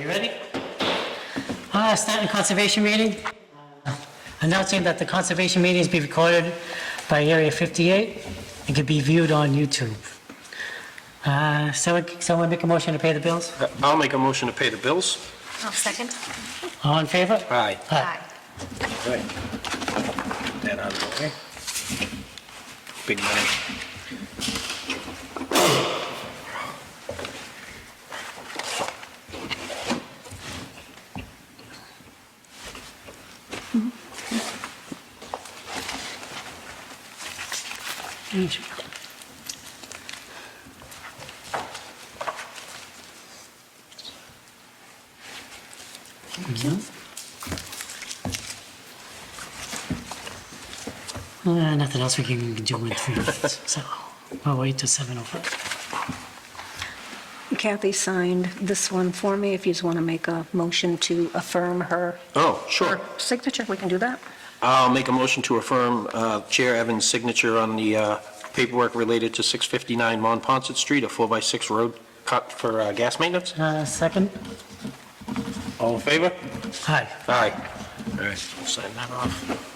You ready? Stanton Conservation Meeting. Announcing that the conservation meetings be recorded by Area 58 and can be viewed on YouTube. Someone make a motion to pay the bills? I'll make a motion to pay the bills. I'll second. All in favor? Aye. Aye. Right. Put that out of the way. Big money. Nothing else we can do in 3 minutes, so we'll wait till 7:05. Kathy signed this one for me. If you just want to make a motion to affirm her Oh, sure. signature, we can do that. I'll make a motion to affirm Chair Evans' signature on the paperwork related to 659 Monpont Street, a 4x6 road cut for gas maintenance. Second? All in favor? Aye. Aye. All right, we'll sign that off.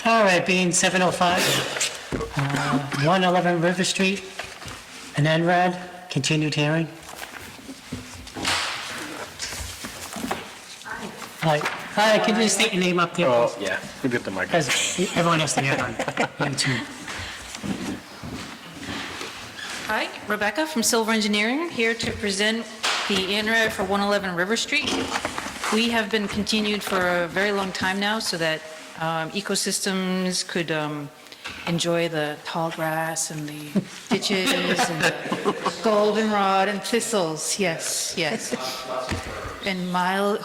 All right, being 7:05, 111 River Street, an NRAD, continued hearing. Hi. Hi, can you just state your name up there? Oh, yeah, we'll get the mic. Because everyone has to hear it on YouTube. Hi, Rebecca from Silver Engineering, here to present the INRAD for 111 River Street. We have been continued for a very long time now so that ecosystems could enjoy the tall grass and the ditches and the goldenrod and thistles. Yes, yes. And miles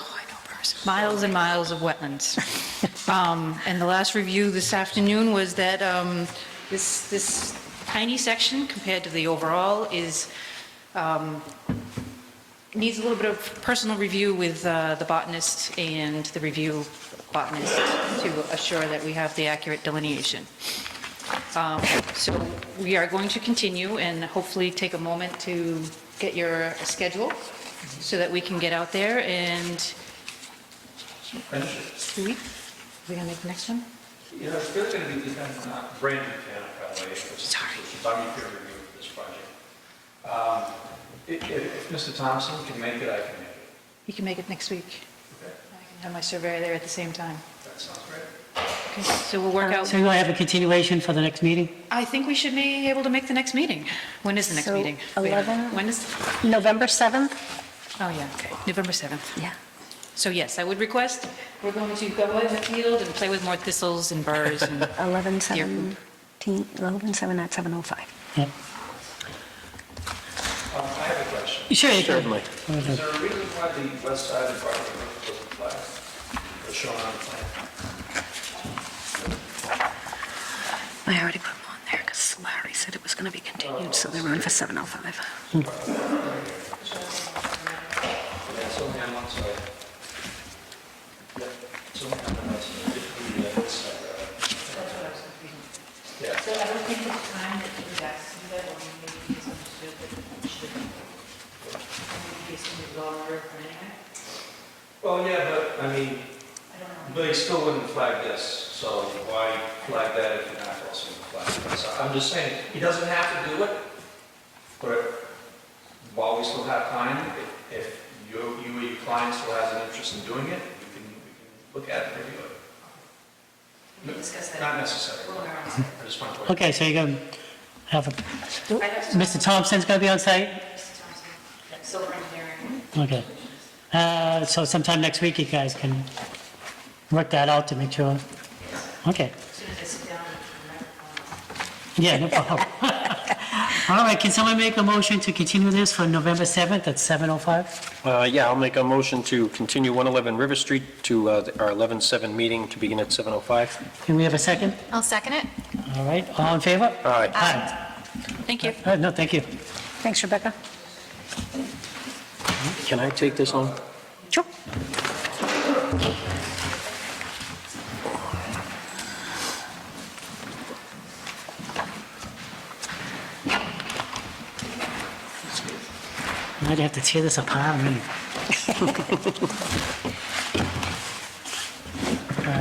and miles of wetlands. And the last review this afternoon was that this tiny section compared to the overall is needs a little bit of personal review with the botanist and the review botanist to assure that we have the accurate delineation. So we are going to continue and hopefully take a moment to get your schedule so that we can get out there and... Do we? Are we going to make the next one? You know, it's really going to be dependent on Brandon Cannon, by the way, which is body peer review for this project. If Mr. Thompson can make it, I can make it. You can make it next week. Okay, I can have my surveyor there at the same time. that sounds great. Okay, so we'll work out. So you want to have a continuation for the next meeting? I think we should be able to make the next meeting. When is the next So, meeting? 11? When is? November 7th? Oh, yeah, okay, November 7th. Yeah. So yes, I would request, we're going to go out in the field and play with more thistles and burrs and 11/17, 11/7 at 7:05. Yeah. I have a question. Sure, you can. Certainly. Is there a reason why the west side of Bartlett Road wasn't flagged or shown on the plan? I already put them on there because Larry said it was going to be continued, so they're on for 7:05. Yeah, it's only on one side. Yeah, it's only on one side. Yeah. So I don't think the time that he was asking that, or maybe he misunderstood that it should have, maybe it's going to go on there anyway. Well, yeah, but, I mean, I don't know. but he still wouldn't flag this, so why flag that if you're not also going to flag this? I'm just saying, he doesn't have to do it, but while we still have time, if you or your client still has an interest in doing it, we can look at it and review it. We can discuss that. Not necessary. We'll learn. I just want to. Okay, so you're going to have a, I have Mr. Thompson's going to be on site? Mr. Thompson, Silver Engineering. Okay. So sometime next week, you guys can work that out to make sure. Okay. As soon as I sit down and Yeah, no problem. All right, can someone make a motion to continue this for November 7th at 7:05? Yeah, I'll make a motion to continue 111 River Street to our 11/7 meeting to begin at 7:05. Can we have a second? I'll second it. All right, all in favor? Aye. Aye. Thank you. No, thank you. Thanks, Rebecca. Can I take this home? Sure. Might have to tear this apart, really.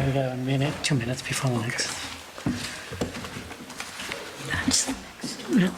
We got a minute, 2 minutes before the next. Yeah.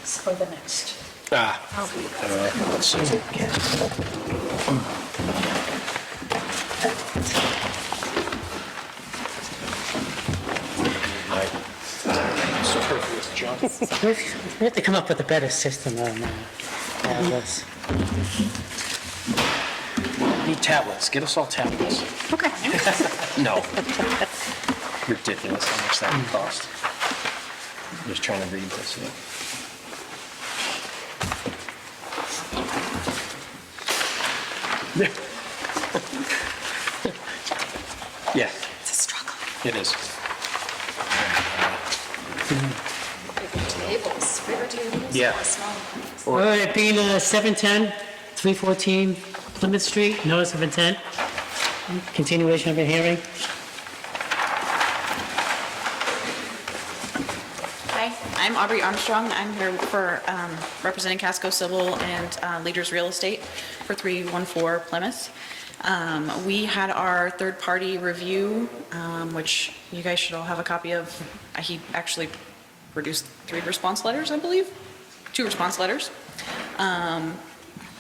For the next. Let's see. We have to come up with a better system on all this. Need tablets. Get us all tablets. Okay. No. Ridiculous how much that would cost. I'm just trying to read this. Yeah. Yeah, It's a struggle. it is. Bigger tables, bigger tables. Yeah. or small ones. All right, being 710, 314 Plymouth Street, notice of intent, continuation of a hearing. Hi, I'm Aubrey Armstrong. I'm here for representing Casco Civil and Leaders Real Estate for 314 Plymouth. We had our third-party review, which you guys should all have a copy of. He actually produced 3 response letters, I believe, 2 response letters.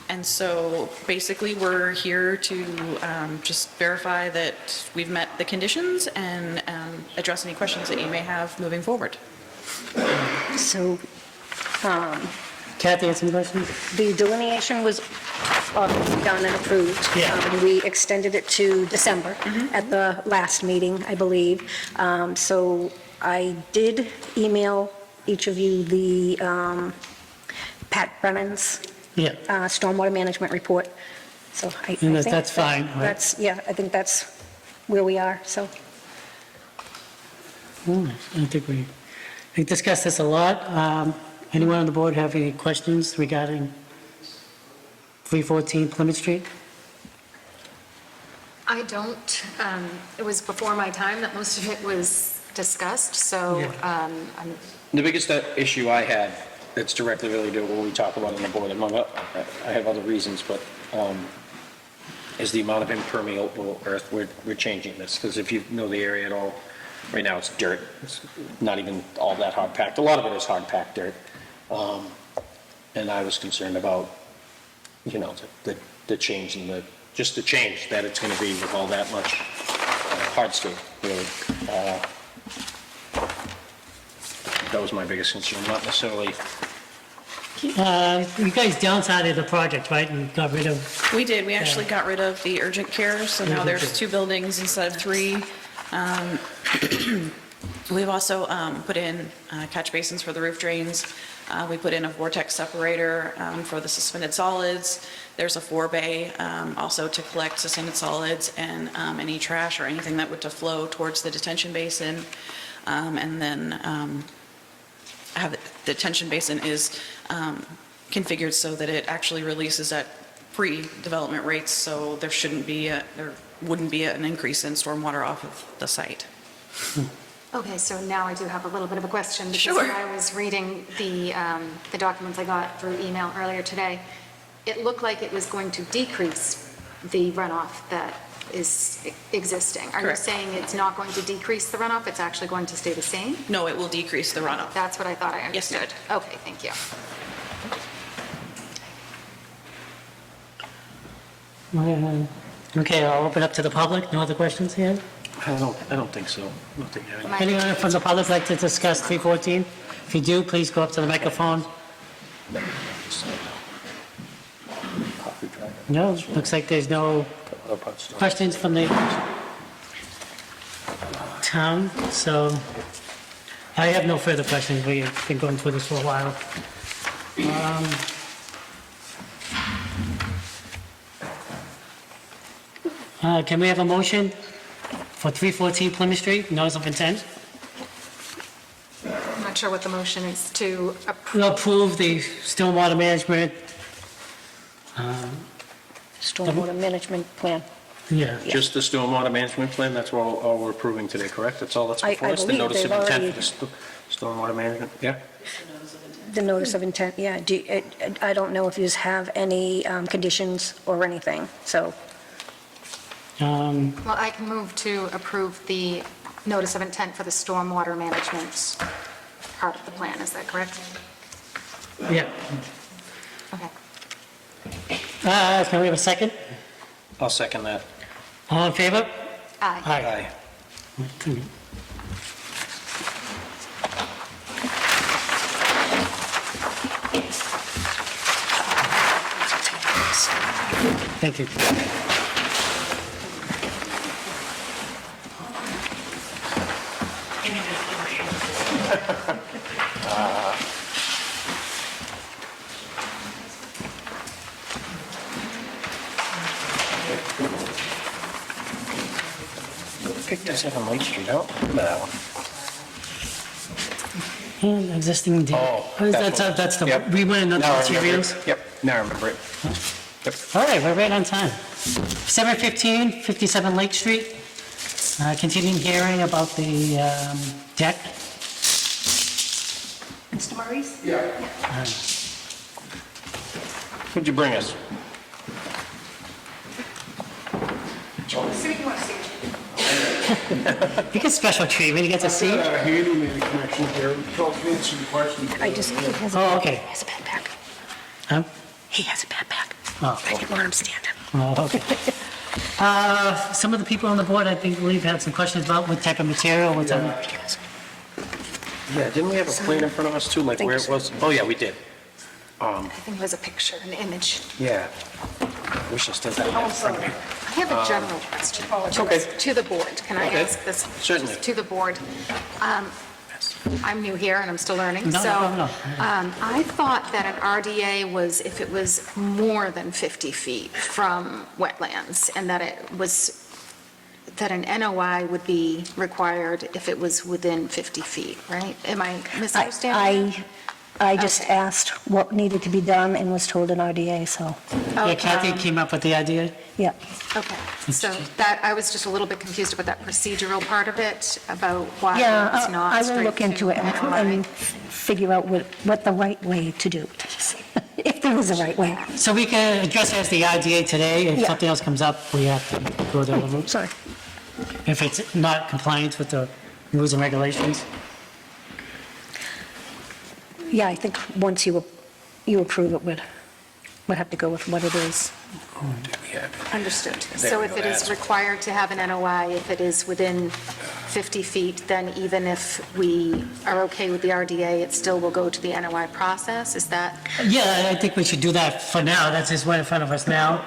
And so basically, we're here to just verify that we've met the conditions and address any questions that you may have moving forward. So Kathy, answer any questions? the delineation was done and approved. Yeah. We extended it to December at the last meeting, I believe. So I did email each of you the Pat Brennan's Yeah. stormwater management report. So I And think that's fine, right? That's, yeah, I think that's where we are, so. I think we discussed this a lot. Anyone on the board have any questions regarding 314 Plymouth Street? I don't, it was before my time that most of it was discussed, so I'm The biggest issue I had that's directly related to what we talk about on the board, I have other reasons, but is the amount of impermeable earth we're changing this. Because if you know the area at all, right now it's dirt. It's not even all that hard packed. A lot of it is hard packed dirt. And I was concerned about, the change in just the change that it's going to be with all that much hardscape, really. That was my biggest concern, not necessarily, You guys downsized the project, right, and got rid of, We did, we actually got rid of the urgent care, so now there's 2 buildings instead of 3. We've also put in catch basins for the roof drains. We put in a vortex separator for the suspended solids. There's a 4-bay also to collect suspended solids and any trash or anything that would to flow towards the detention basin. And then have the detention basin is configured so that it actually releases at pre-development rates, so there wouldn't be an increase in stormwater off of the site. Okay, so now I do have a little bit of a question. Because Sure. when I was reading the documents I got through email earlier today, it looked like it was going to decrease the runoff that is existing. Are you Correct. saying it's not going to decrease the runoff, it's actually going to stay the same? No, it will decrease the runoff. That's what I thought I Yes, ma'am. understood. Okay, thank you. okay, I'll open up to the public. No other questions here? I don't think so. Nothing, My- Anyone from the public like to discuss 314? If you do, please go up to the microphone. Coffee drive, No, looks like there's no other parts. questions from the town, so I have no further questions. We've been going through this for a while. Can we have a motion for 314 Plymouth Street, notice of intent? I'm not sure what the motion is to approve. We'll approve the stormwater management, Stormwater management plan. yeah. Just the stormwater management plan, that's all we're approving today, correct? That's all that's I before us? The believe notice of they've intent already- for the stormwater management, yeah? The notice of intent, yeah. I don't know if you have any conditions or anything, so. Um, Well, I can move to approve the notice of intent for the stormwater management part of the plan, is that correct? Yeah. Okay. Can we have a second? I'll second that. All in favor? Aye. Aye. Thank you. Pick this up on Lake Street out. Look at that one. And existing, Oh, that's the, Yep. we went in the Now I remember materials. it. Yep, now I remember it. Yep. All right, we're right on time. 7:15, 57 Lake Street. Continuing hearing about the deck. Mr. Maurice? Who'd you bring us? He gets special treatment, he gets a seat. Handyman connection here, helps answer the question. He has a Oh, okay. He has a backpack. Huh? He has a backpack. Oh. I can learn him stand up. Oh, okay. Some of the people on the board, I think, believe had some questions about what type of material, what's on. Yeah, didn't we have a plan in front of us too, like where it was? Oh, yeah, we did. I think it was a picture, an image. Yeah. Wish I still had that in front of me. I have a general question. okay. To the board. Can I Okay. ask this? Certainly. Just to the board. I'm new here and I'm still learning. No, So no. I thought that an RDA was if it was more than 50 feet from wetlands and that it was, that an NOI would be required if it was within 50 feet, right? Am I misunderstanding? I just Okay. asked what needed to be done and was told an RDA, so, Yeah, Kathy came up with the idea. yeah. Okay, so that, I was just a little bit confused about that procedural part of it, about why Yeah, it's not I will straight look into it to NOI. and figure out what the right way to do it is, if there is a right way. So we can address it as the IDA today. If Yeah. something else comes up, we have to go the other route. Sorry. If it's not compliant with the rules and regulations. Yeah, I think once you approve it, would. Would have to go with what it is. Understood. There So we if go, it is that's- required to have an NOI, if it is within 50 feet, then even if we are okay with the RDA, it still will go to the NOI process? Is that? Yeah, I think we should do that for now. That's just one in front of us now.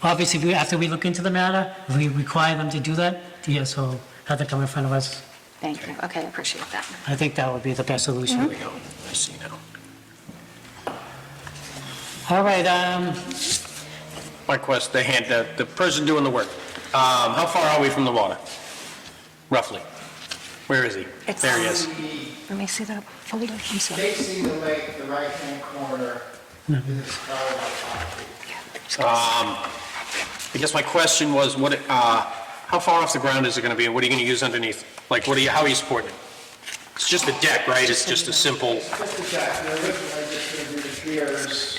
Obviously, after we look into the matter, if we require them to do that, yes, so have to come in front of us. Thank you. Okay, I appreciate that. I think that would be the best solution. There we go. I see now. All right, My question, the person doing the work, how far are we from the water? Roughly? Where is he? It's- There he is. Let me see that folder, I'm sorry. Facing the lake, the right-hand corner is probably about 5 feet. I guess my question was, how far off the ground is it going to be, and what are you going to use underneath? Like, how are you supporting it? It's just a deck, right? It's just a simple, Just a check, they're originally just going to do the piers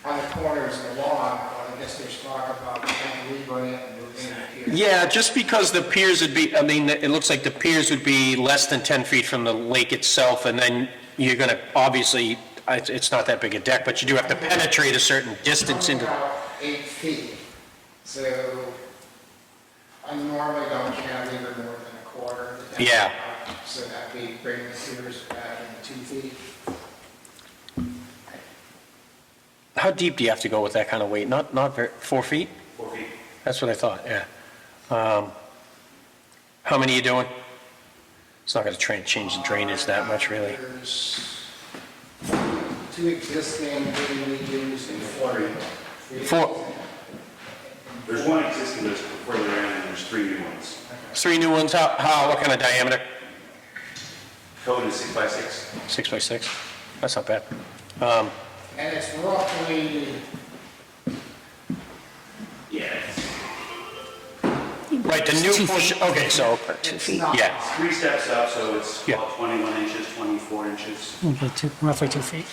on the corners of the lawn, but I guess there's talk about cantilevering it and moving the piers. yeah, just because the piers would be, I mean, it looks like the piers would be less than 10 feet from the lake itself, and then you're going to, obviously, it's not that big a deck, but you do have to penetrate a certain distance into, About 8 feet, so I normally don't cantilever more than a quarter. of the deck. Yeah. So that'd be bringing the piers back in 2 feet. how deep do you have to go with that kind of weight? Not very, 4 feet? 4 feet. That's what I thought, yeah. How many are you doing? It's not going to change the drainage that much, really. There's 2 existing, we used in 40. Four. There's one existing that's further in, and there's 3 new ones. 3 new ones, what kind of diameter? Code is 6 by 6. 6 by 6? That's not bad. And it's roughly, Yeah. Right, the new 2 portion, feet. okay, so, it's not. yeah, It's 3 steps up, so it's Yeah. about 21 inches, 24 inches. okay, roughly 2 feet.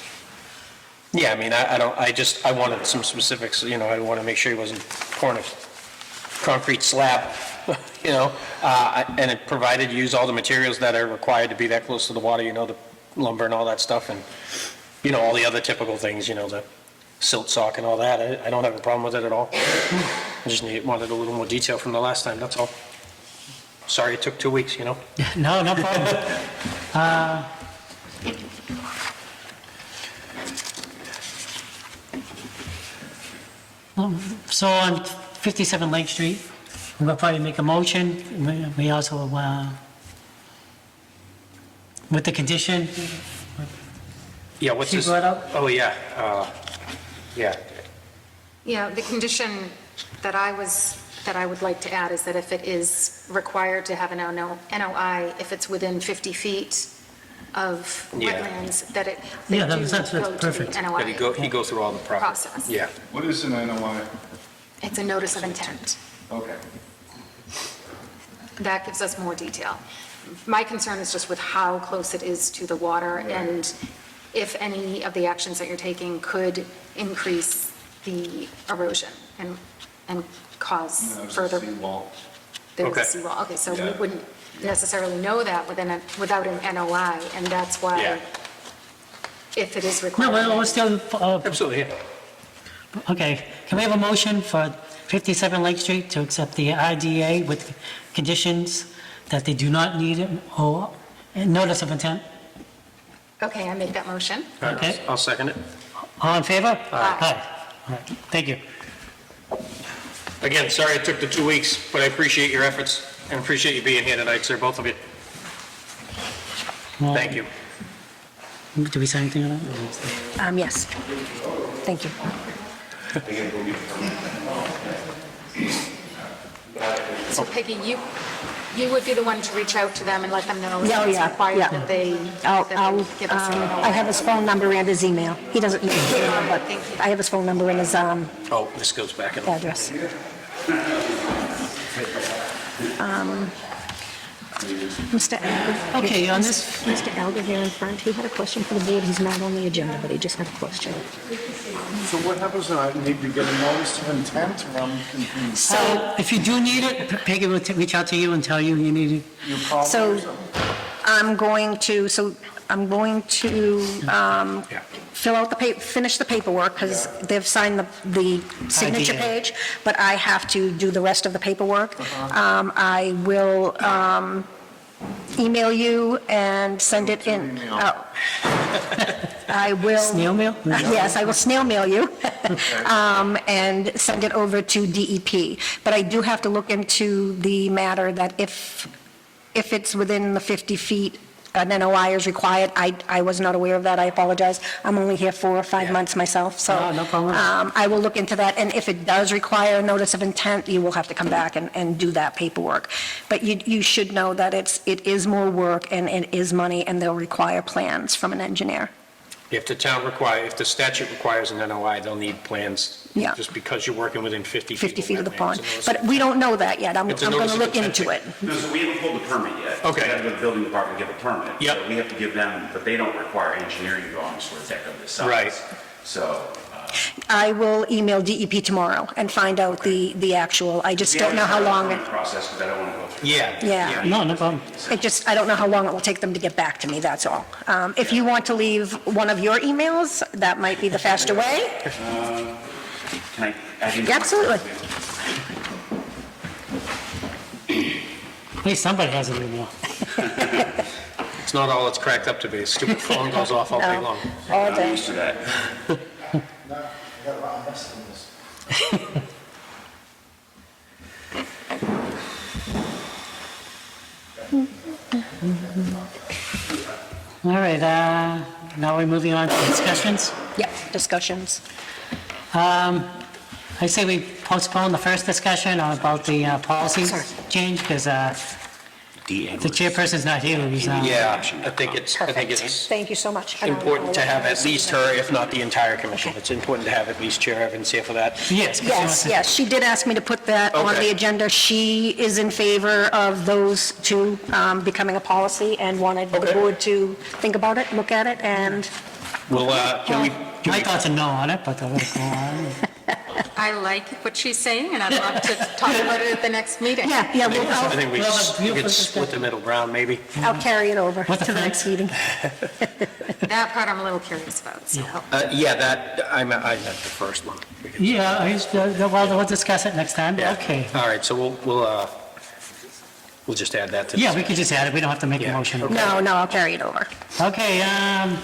yeah, I mean, I wanted some specifics, I want to make sure he wasn't pouring a concrete slab, and it provided, use all the materials that are required to be that close to the water, the lumber and all that stuff, and, all the other typical things, the silt sock and all that. I don't have a problem with it at all. I just wanted a little more detail from the last time, that's all. Sorry it took 2 weeks, No, no problem. So on 57 Lake Street, we'll probably make a motion. We also, with the condition, Yeah, what's She this? brought up? Oh, yeah, yeah. Yeah, the condition that I would like to add is that if it is required to have an NOI, if it's within 50 feet of Yeah. wetlands, that they Yeah, do that's go to perfect. the That he go through all the process. Yeah. What is an NOI? It's a notice of intent. Okay. That gives us more detail. My concern is just with how close it is to the water and if any of the actions that you're taking could increase the erosion and cause further. There's Okay. a seawall. Okay, so we Yeah. wouldn't necessarily know that without an NOI, and that's Yeah. why if it is no, required. we're still, Absolutely, yeah. okay. Can we have a motion for 57 Lake Street to accept the IDA with conditions that they do not need a notice of intent? Okay, I make that motion. Okay. I'll second it. All in favor? Aye. All right, thank you. Again, sorry it took the 2 weeks, but I appreciate your efforts and appreciate you being here tonight, sir, both of you. Thank you. Do we say anything on that? Yes. Thank you. So Peggy, you would be the one to reach out to them and let them know Yeah, that it's yeah, required yeah. that they I'll, give us an NOI. I have his phone number and his email. He doesn't use his email, but Thank you. I have his phone number and his Oh, this goes back in. address. Mr. Alger. Okay, on this, Mr. Alger here in front, he had a question for the board. He's not on the agenda, but he just had a question. So what happens when I need to get a notice of intent, or I'm confused? so if you do need it, Peggy will reach out to you and tell you you need it. Your problem So is- I'm going to, so I'm going to fill out finish the paperwork, because they've signed the signature IDA. page, but I have to do the rest of the paperwork. I will email you and send it in. Oh. I will. Snail mail? Yes, I will snail mail you and send it over to DEP. But I do have to look into the matter that if it's within the 50 feet, an NOI is required. I was not aware of that. I apologize. I'm only here 4 or 5 months myself, so. No problem. I will look into that, and if it does require a notice of intent, you will have to come back and do that paperwork. But you should know that it is more work and it is money, and they'll require plans from an engineer. If the statute requires an NOI, they'll need plans. Yeah. Just because you're working within 50 feet. 50 feet of the wetlands. pond. And those- But we don't know that yet. I'm It's a going notice to of look intent. into it. No, so we haven't pulled the permit yet. Okay. We have to go to the building department to get the permit. Yep. So we have to give them, but they don't require engineering drawings for a deck of this size. Right. So. I will email DEP tomorrow and find out the actual, I just don't know how long, Process, because I don't want to go through. Yeah. No, no problem. I don't know how long it will take them to get back to me, that's all. If you want to leave one of your emails, that might be the faster way. Can I add into my- Absolutely. At least somebody has an email. It's not all it's cracked up to be. Stupid phone goes off all day No. long. All I'm day. used to that. No, I got a lot less than this. All right, now we're moving on to discussions. Yep, discussions. I say we postpone the first discussion about the policy change, because the chairperson's not here. Yeah, I think it's Perfect. Thank you so much. And I'll- important to have at least her, if not the entire commission. It's important to have at least Chair Evans here for that. Yes. Yes, she did ask me to put that on Okay. the agenda. She is in favor of those two becoming a policy and wanted the Okay. board to think about it, look at it, and Well, My thoughts are no on it, but I'll let it go on. I like what she's saying, and I'd love to talk about it at the next meeting. yeah, I think we Well, that's beautiful could split the middle ground, maybe. I'll carry it over What the to the heck? next meeting. That part I'm a little curious about, so. Yeah, I meant the first one. Yeah, we'll discuss it next time. Yeah. Okay. All right, so we'll just add that to. Yeah, we could just add it. We don't have to make a Yeah, motion. okay. No, I'll carry it over. Okay,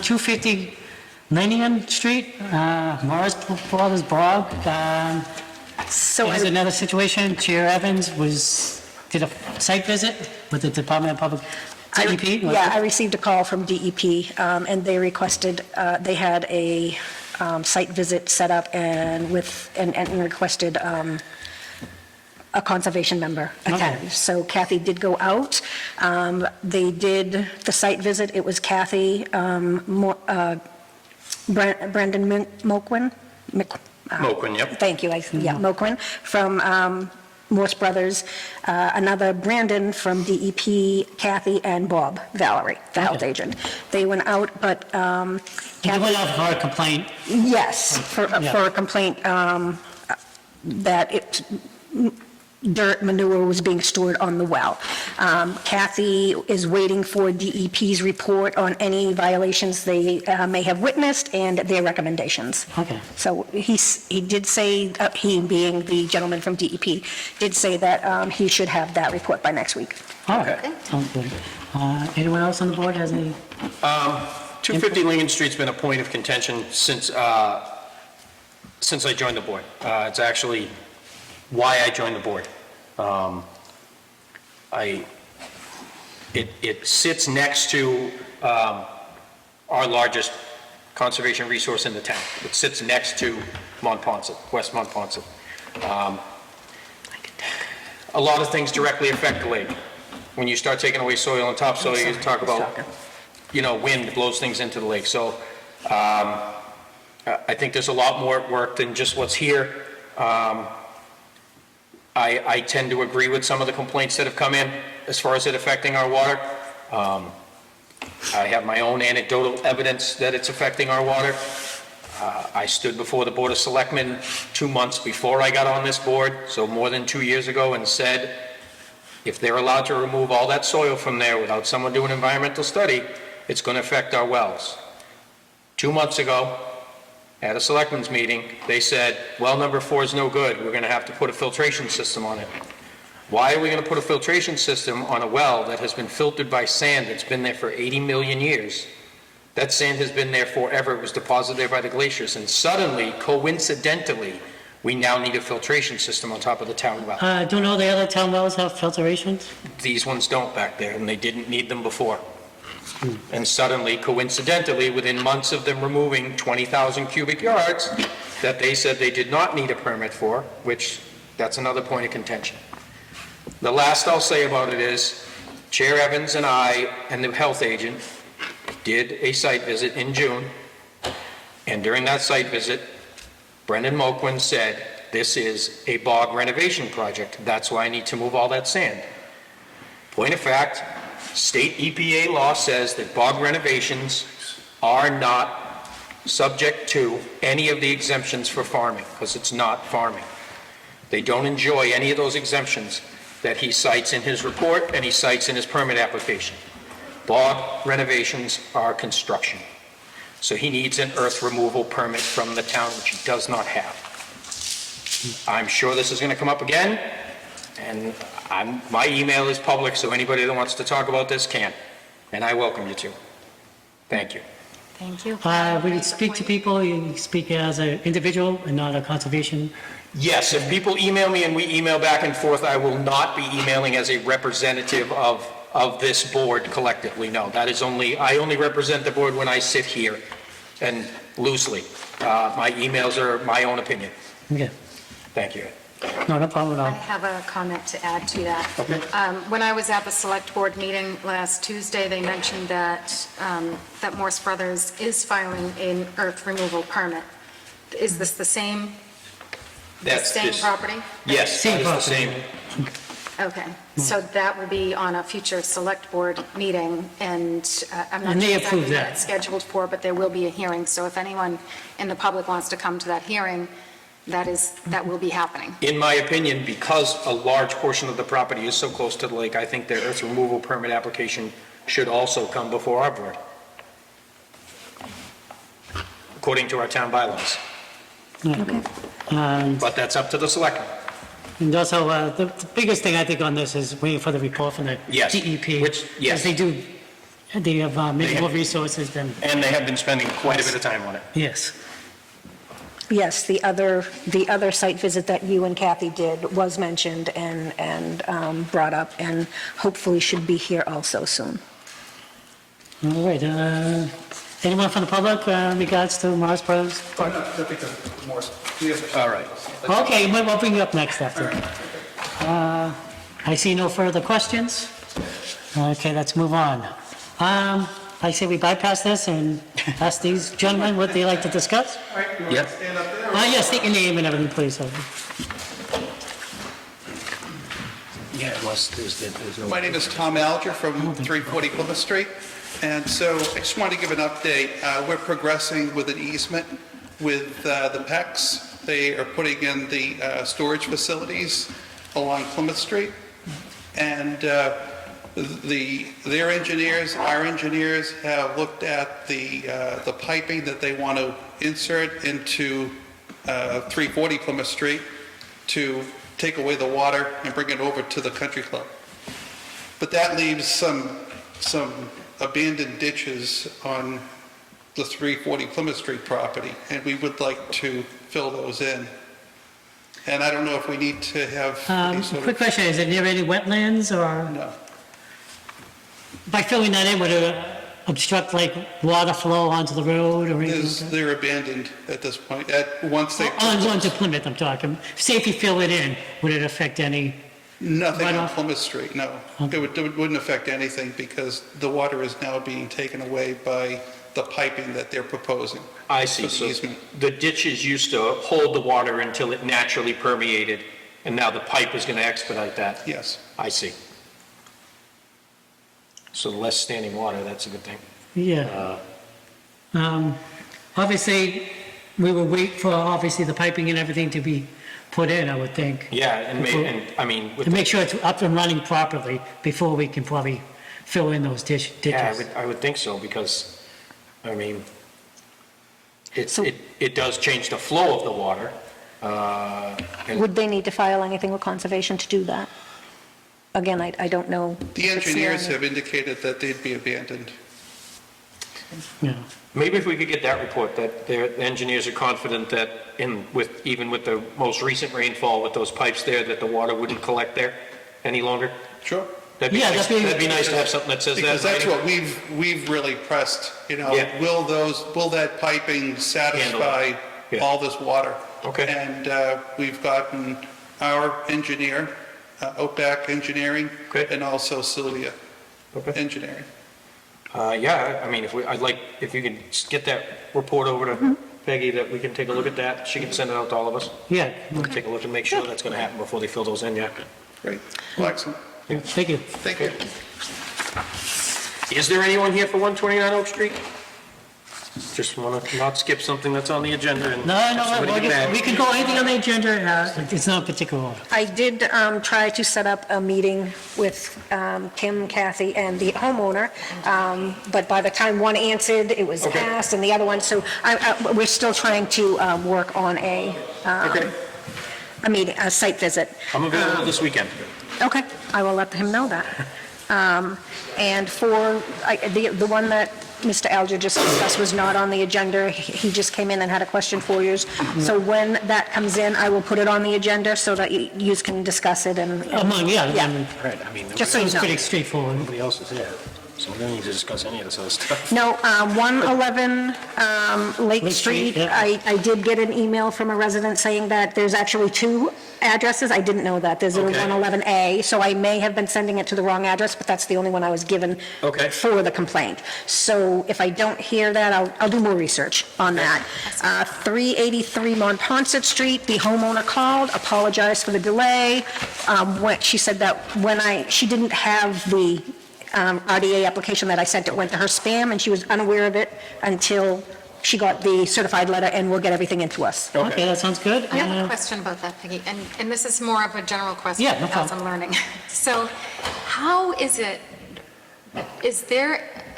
250 Linian Street, Morris Brothers Bog. So Here's I another situation. Chair Evans did a site visit with the Department of Public, DEP? Yeah, I received a call from DEP, and they requested, they had a site visit set up and requested a conservation member attend. Okay. So Kathy did go out. They did the site visit. It was Kathy, Brandon Moquin. Moquin, yep. Thank you, Moquin, from Morse Brothers, another Brandon from DEP, Kathy, and Bob Valerie, the health Okay. agent. They went out, but They went Kathy, out for a complaint. yes, for Yeah. a complaint that dirt manure was being stored on the well. Kathy is waiting for DEP's report on any violations they may have witnessed and their recommendations. Okay. So he did say, he being the gentleman from DEP, did say that he should have that report by next week. All right, sounds good. Anyone else on the board has any? 250 Lincoln Street's been a point of contention since I joined the board. It's actually why I joined the board. It sits next to our largest conservation resource in the town. It sits next to Mont Ponce, West Mont Ponce. A lot of things directly affect the lake. When you start taking away soil and topsoil, you talk about, wind blows things into the lake. So I think there's a lot more at work than just what's here. I tend to agree with some of the complaints that have come in as far as it affecting our water. I have my own anecdotal evidence that it's affecting our water. I stood before the Board of Selectmen 2 months before I got on this board, so more than 2 years ago, and said, if they're allowed to remove all that soil from there without someone doing an environmental study, it's going to affect our wells. 2 months ago, at a selectmen's meeting, they said, well number 4 is no good, we're going to have to put a filtration system on it. Why are we going to put a filtration system on a well that has been filtered by sand that's been there for 80 million years? That sand has been there forever, it was deposited there by the glaciers, and suddenly, coincidentally, we now need a filtration system on top of the town well. Don't all the other town wells have filtrations? These ones don't back there, and they didn't need them before. And suddenly, coincidentally, within months of them removing 20,000 cubic yards that they said they did not need a permit for, which that's another point of contention. The last I'll say about it is, Chair Evans and I and the health agent did a site visit in June, and during that site visit, Brendan Moquin said, this is a bog renovation project. That's why I need to move all that sand. Point of fact, state EPA law says that bog renovations are not subject to any of the exemptions for farming, because it's not farming. They don't enjoy any of those exemptions that he cites in his report and he cites in his permit application. Bog renovations are construction. So he needs an earth removal permit from the town, which he does not have. I'm sure this is going to come up again, and my email is public, so anybody that wants to talk about this can, and I welcome you to. Thank you. Thank you. When you speak to people, you speak as an individual and not a conservation? Yes, if people email me and we email back and forth, I will not be emailing as a representative of this board collectively, no. That is I only represent the board when I sit here, and loosely. My emails are my own opinion. Okay. Thank you. No problem at I all. have a comment to add to that. When I was at the select board meeting last Tuesday, they mentioned that, that Morse Brothers is filing an earth removal permit. Is this the same property? Yes, Same that is the same. Okay, so that will be on a future select board meeting, and I'm not And they sure approve exactly what that. it's scheduled for, but there will be a hearing, so if anyone in the public wants to come to that hearing, that will be happening. In my opinion, because a large portion of the property is so close to the lake, I think their earth removal permit application should also come before our board, according to our town bylaws. But that's up to the selectmen. And also, the biggest thing I think on this is waiting for the report from the Yes, DEP. which- yes. Because they have maybe more resources than, And they have been spending quite a bit of time on it. yes. Yes, the other site visit that you and Kathy did was mentioned and brought up, and hopefully should be here also soon. All right, anyone from the public in regards to Mars Brothers? All right. Okay, we'll bring you up next after. I see no further questions. Okay, let's move on. I say we bypass this and ask these gentlemen what they like to discuss. Yep. Yes, state your name and everything, please. Yeah, unless there's no... My name is Tom Alger from 340 Plymouth Street, and so I just wanted to give an update. We're progressing with an easement with the PECs. They are putting in the storage facilities along Plymouth Street, and their engineers, our engineers have looked at the piping that they want to insert into 340 Plymouth Street to take away the water and bring it over to the country club. But that leaves some abandoned ditches on the 340 Plymouth Street property, and we would like to fill those in. And I don't know if we need to have any sort of... Quick question, is it near any wetlands or? No. By filling that in, would it obstruct like water flow onto the road or anything? like that? They're abandoned at this point. Once they... Onto Plymouth, I'm talking. Say if you fill it in, would it affect any? Nothing on runoff? Plymouth Street, no. Okay. It wouldn't affect anything because the water is now being taken away by the piping that they're proposing. I see, for the so easement. the ditches used to hold the water until it naturally permeated, and now the pipe is going to expedite that? Yes. I see. So less standing water, that's a good thing. Yeah. Obviously, we will wait for obviously the piping and everything to be put in, I would think. Yeah, and I mean, with To make sure it's up and running properly before we can probably fill in those ditches. Yeah, I would think so, because, I mean, it does change the flow of the water. And Would they need to file anything with conservation to do that? Again, I don't know. The engineers have indicated that they'd be abandoned. Yeah. maybe if we could get that report, that the engineers are confident that even with the most recent rainfall with those pipes there, that the water wouldn't collect there any longer? Sure. That'd be Yeah, nice, that'd be nice to have something that says that. Because that's right? what we've really pressed, Yeah. will that piping satisfy Yeah. all this water? Okay. And we've gotten our engineer, Outback Engineering, Okay. and also Sylvia Okay. Engineering. Yeah, I mean, if you could get that report over to Peggy, that we can take a look at that, she can send it out to all of us. Yeah, We can take a look and make sure that's gonna happen before they fill those in, yeah. Great. Well, excellent. thank you. Thank you. Is there anyone here for 129 Oak Street? Just want to not skip something that's on the agenda and No, have no, somebody we get mad. can go anything on the agenda, it's not particular order. I did try to set up a meeting with Kim, Kathy, and the homeowner, but by the time one answered, it was Okay. past, and the other one, so we're still trying to work on a meeting, a site visit. I'm available this weekend. Okay, I will let him know that. And for, the one that Mr. Alger just discussed was not on the agenda. He just came in and had a question for you. So when that comes in, I will put it on the agenda so that you can discuss it and. Yeah, Yeah. I mean, Right, I mean, Just so you it's know. pretty straightforward. nobody else is here, so we don't need to discuss any of this other stuff. No, 111 Lake Lake Street, Street, yeah. I did get an email from a resident saying that there's actually two addresses. I didn't know that. There's a Okay. 111A, so I may have been sending it to the wrong address, but that's the only one I was given Okay. for the complaint. So if I don't hear that, I'll do more research on that. 383 Monpont Street, the homeowner called, apologized for the delay. She said that she didn't have the RDA application that I sent, it went to her spam, and she was unaware of it until she got the certified letter, and will get everything into us. Okay, that sounds good. I have a question about that, Peggy, and this is more of a general question Yeah, no as problem. I'm learning. So how is it,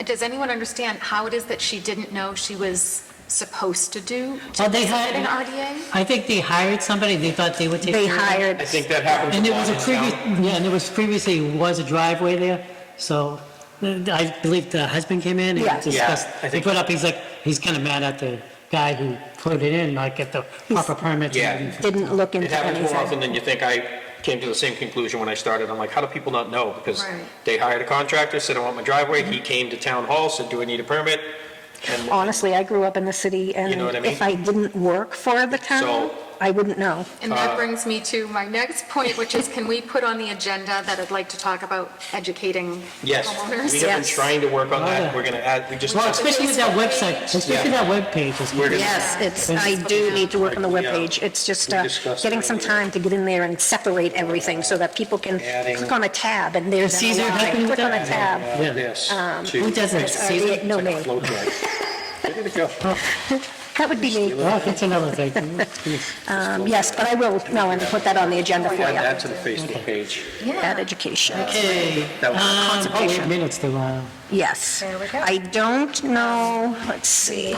does anyone understand how it is that she didn't know she was supposed to do Well, to they submit an hired- RDA? I think they hired somebody, they thought they would take They care of it. hired, I think that happens a And there lot was a in previous, town. yeah, and there was previously was a driveway there, so I believe the husband came in Yeah. and discussed, Yeah, I he think- put up, he's kind of mad at the guy who put it in, not get the proper permits. Yeah. and everything. didn't look It into happens more often anything. than you think. I came to the same conclusion when I started. I'm like, how do people not know? Because Right. they hired a contractor, said, I want my driveway. He came to town hall, said, do I need a permit? And Honestly, I grew up in the city, and You know what I mean? if I didn't work for the town, So- I wouldn't know. And that brings me to my next point, which is, can we put on the agenda that I'd like to talk about educating yes, homeowners? we have been Yes. trying to work on Oh, yeah. that. We're going to add, we just, Well, especially with that website, especially that webpage. is- We're gonna- Yes, I do need to work on the webpage. It's just We discussed getting some earlier. time to get in there and separate everything so that people can Adding- click on a tab, and there's Caesar NOI. helping with Click on a that? tab. Yeah. this Who to, does it? It's Caesar? RDA, no like a name. flow chart. Ready to go. That would be me. Well, that's another thing. Yes, but I will, no, and put that on the agenda for Add you. that to the Facebook page. Add education. Okay. That was- Oh, we have minutes to, Yes. I don't know, let's see,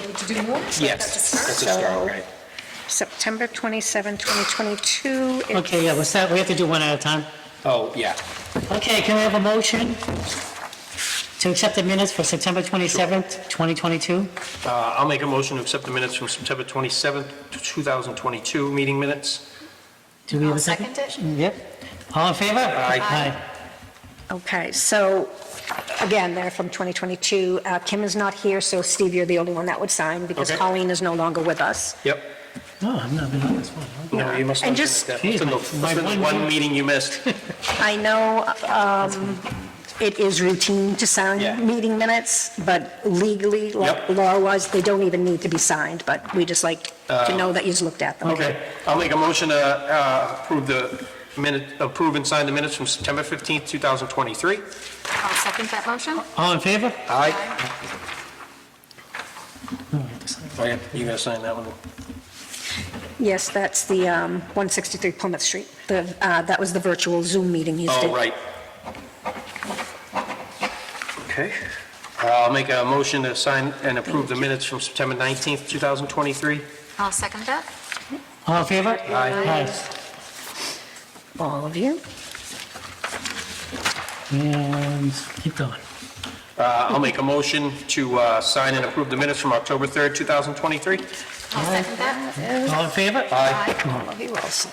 Yes, that's a start, right? September 27, 2022. it's- okay, yeah, what's that? We have to do one at a time. Oh, yeah. Okay, can we have a motion to accept the minutes for September 27th, 2022? I'll make a motion to accept the minutes from September 27th, 2022 meeting minutes. Do we have I'll a second? second it. Yep. All in favor? Aye. Okay, so, again, they're from 2022. Kim is not here, so Steve, you're the only one that would sign, because Okay. Colleen is no longer with us. Yep. No, I've not been on this one. No, you must And not have just- been at that. Must have been the- My must have been the one one meeting you missed. I know it is routine to sign Yeah. meeting minutes, but legally, Yep. law-wise, they don't even need to be signed, but we just like to know that you've looked at them. Okay. I'll make a motion to approve and sign the minutes from September 15th, 2023. I'll second that motion. All in favor? Aye. Oh, yeah, you gotta sign that one. Yes, that's the 163 Plymouth Street. That was the virtual Zoom meeting you did. Oh, right. Okay. I'll make a motion to sign and approve the minutes from September 19th, 2023. I'll second that. All in favor? Aye. All of you. And keep going. I'll make a motion to sign and approve the minutes from October 3rd, 2023. I'll second that. All in favor? Aye. All of you also.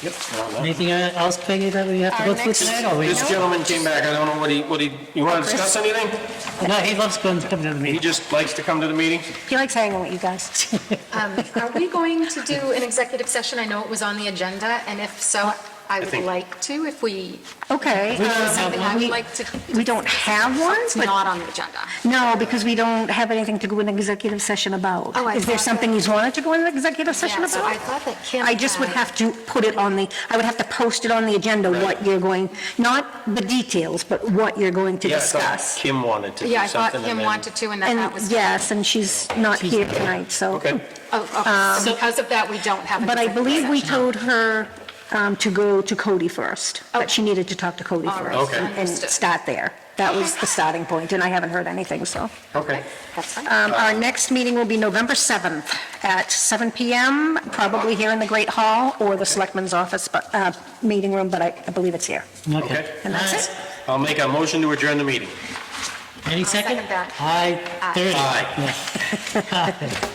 Yep. we're on that. Anything else, Peggy, that we have to Our go through next- tonight? Or we- This gentleman came back, I don't know what he, you want to discuss anything? No, he loves going to come to the He meeting. just likes to come to the meeting? He likes hanging with you guys. Are we going to do an executive session? I know it was on the agenda, and if so, I would think- like to, if we, Okay. something I would like to. We don't have one, It's but, not on the agenda. no, because we don't have anything to go in executive session about. Oh, I Is there thought something that- you wanted to go in executive session Yeah, about? so I thought that Kim I just would had- have to put it on the, I would have to post it on the agenda, what you're going, not the details, but what you're going to Yeah, I thought discuss. Kim wanted to do Yeah, I something. thought and Kim then- wanted to, and that And, was. yes, and she's not here tonight, so. Okay. Oh, okay. So because of that, we don't have an But I executive believe we session. told her to go to Cody first, that she needed to talk to Cody All right, first. Okay. And understood. start there. That was the starting point, and I haven't heard anything, so. Okay. That's fine. Our next meeting will be November 7th at 7 PM, probably here in the Great Hall or the Selectman's office, but, meeting room, but I believe it's here. Okay. And that's it. I'll make a motion to adjourn the meeting. Any second? second that. Aye, 30. Aye. Yeah.